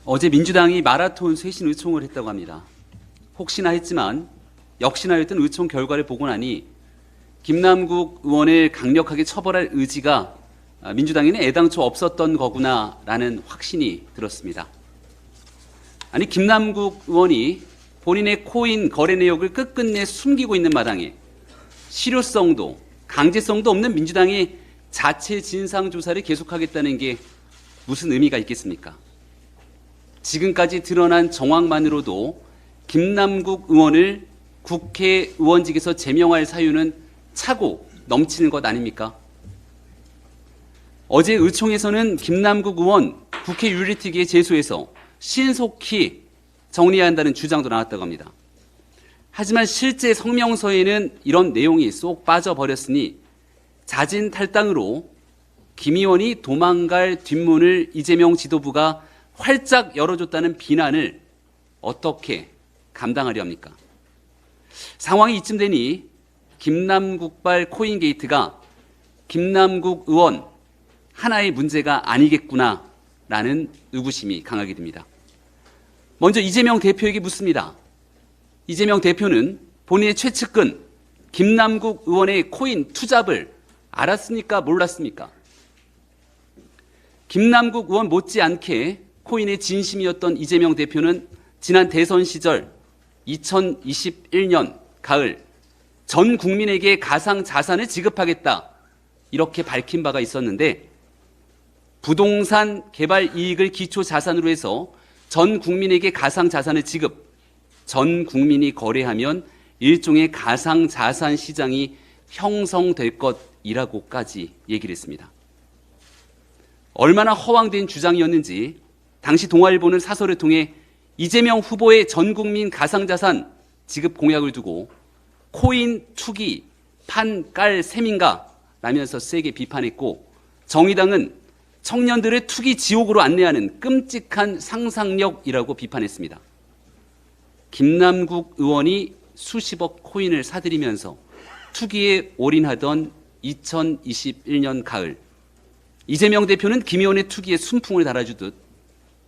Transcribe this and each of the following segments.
어제 민주당이 마라톤 쇄신 의총을 했다고 합니다. 혹시나 했지만 역시나였던 의총 결과를 보고 나니 김남국 의원을 강력하게 처벌할 의지가 민주당에는 애당초 없었던 거구나라는 확신이 들었습니다. 아니, 김남국 의원이 본인의 코인 거래 내역을 끝끝내 숨기고 있는 마당에 실효성도 강제성도 없는 민주당의 자체 진상조사를 계속하겠다는 게 무슨 의미가 있겠습니까? 지금까지 드러난 정황만으로도 김남국 의원을 국회의원직에서 제명할 사유는 차고 넘치는 것 아닙니까? 어제 의총에서는 김남국 의원 국회 윤리특위에 제소해서 신속히 정리해야 한다는 주장도 나왔다고 합니다. 하지만 실제 성명서에는 이런 내용이 쏙 빠져버렸으니 자진 탈당으로 김 의원이 도망갈 뒷문을 이재명 지도부가 활짝 열어줬다는 비난을 어떻게 감당하려 합니까? 상황이 이쯤 되니 김남국발 코인 게이트가 김남국 의원 하나의 문제가 아니겠구나라는 의구심이 강하게 됩니다. 먼저 이재명 대표에게 묻습니다. 이재명 대표는 본인의 최측근 김남국 의원의 코인 투잡을 알았습니까? 몰랐습니까? 김남국 의원 못지않게 코인의 진심이었던 이재명 대표는 지난 대선 시절 2021년 가을 전 국민에게 가상 자산을 지급하겠다 이렇게 밝힌 바가 있었는데 부동산 개발 이익을 기초 자산으로 해서 전 국민에게 가상 자산을 지급, 전 국민이 거래하면 일종의 가상 자산 시장이 형성될 것이라고까지 얘기를 했습니다. 얼마나 허황된 주장이었는지 당시 동아일보는 사설을 통해 이재명 후보의 전 국민 가상자산 지급 공약을 두고 코인 투기 판 깔 셈인가 라면서 세게 비판했고, 정의당은 청년들을 투기 지옥으로 안내하는 끔찍한 상상력이라고 비판했습니다. 김남국 의원이 수십억 코인을 사들이면서 투기에 올인하던 2021년 가을, 이재명 대표는 김 의원의 투기에 순풍을 달아주듯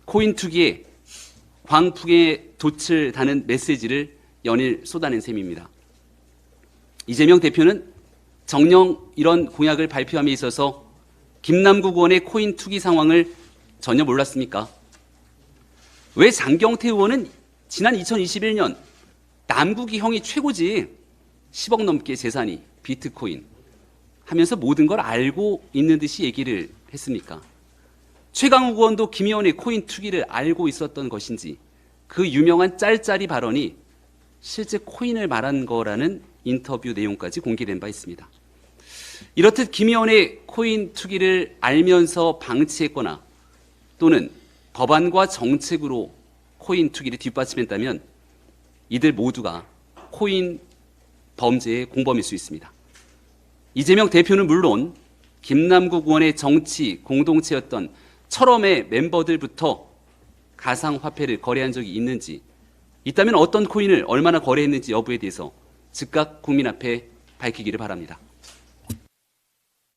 코인 투기에 광풍의 돛을 다는 메시지를 연일 쏟아낸 셈입니다. 이재명 대표는 정녕 이런 공약을 발표함에 있어서 김남국 의원의 코인 투기 상황을 전혀 몰랐습니까? 왜 장경태 의원은 지난 2021년 남국이 형이 최고지 10억 넘게 재산이 비트코인 하면서 모든 걸 알고 있는 듯이 얘기를 했습니까? 최강욱 의원도 김 의원의 코인 투기를 알고 있었던 것인지 그 유명한 짤짤이 발언이 실제 코인을 말한 거라는 인터뷰 내용까지 공개된 바 있습니다. 이렇듯 김 의원의 코인 투기를 알면서 방치했거나 또는 법안과 정책으로 코인 투기를 뒷받침했다면 이들 모두가 코인 범죄의 공범일 수 있습니다. 이재명 대표는 물론 김남국 의원의 정치 공동체였던 철험의 멤버들부터 가상화폐를 거래한 적이 있는지, 있다면 어떤 코인을 얼마나 거래했는지 여부에 대해서 즉각 국민 앞에 밝히기를 바랍니다.